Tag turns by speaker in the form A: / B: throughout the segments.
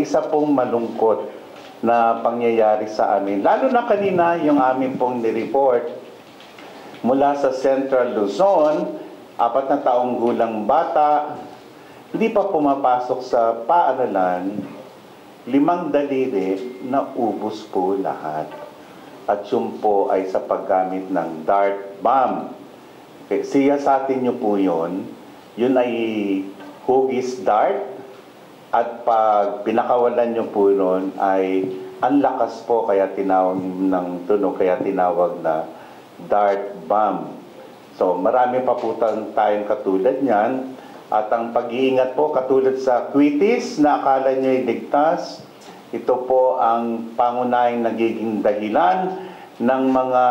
A: isa pong malungkot na pangyayari sa amin. Lalo na kanina yung amin pong nireport mula sa Central Luzon, 4 na taong gulang bata, hindi pa pumapasok sa paaralan, 5 daliri na ubos po lahat. At yun po ay sa paggamit ng dart bomb. Okay, siya sa atin nyo po yun ay hugis dart, at pag pinakawalan nyo po yun ay ang lakas po kaya tinawag ng tunog, kaya tinawag na dart bomb. So marami pa po tayong katulad niyan, at ang pag-iingat po katulad sa Quitis na akala nyo ay ligtas, ito po ang pangunahing nagiging dahilan ng mga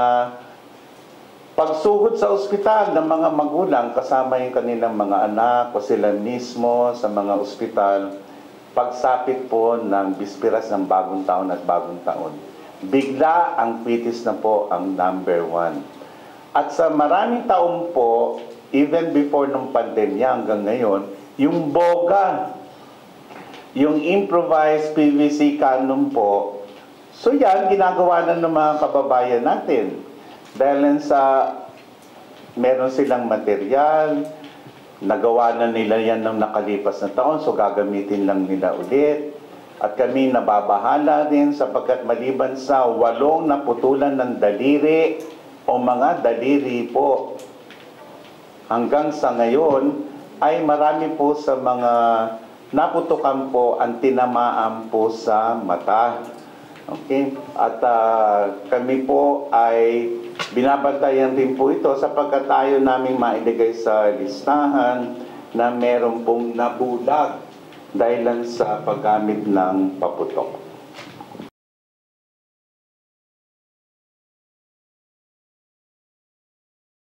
A: pagsugod sa ospital ng mga magulang kasama yung kanilang mga anak o sila mismo sa mga ospital pagsapit po ng bisperas ng bagong taon at bagong taon. Bigla ang Quitis na po ang number 1. At sa maraming taon po, even before ng pandemya hanggang ngayon, yung boga, yung improvised PVC cannon po, so yan, ginagawa na ng mga kababayan natin. Dahil sa meron silang material, nagawa na nila yan ng nakalipas na taon, so gagamitin lang nila ulit. At kami nababahala din sapagkat maliban sa 8 naputulan ng daliri o mga daliri po, hanggang sa ngayon ay marami po sa mga naputukan po ang tinamaan po sa mata. Okay? At kami po ay binabantayan din po ito sapagkat tayo naming mailigay sa listahan na meron pong nabulag dahil lang sa paggamit ng paputok.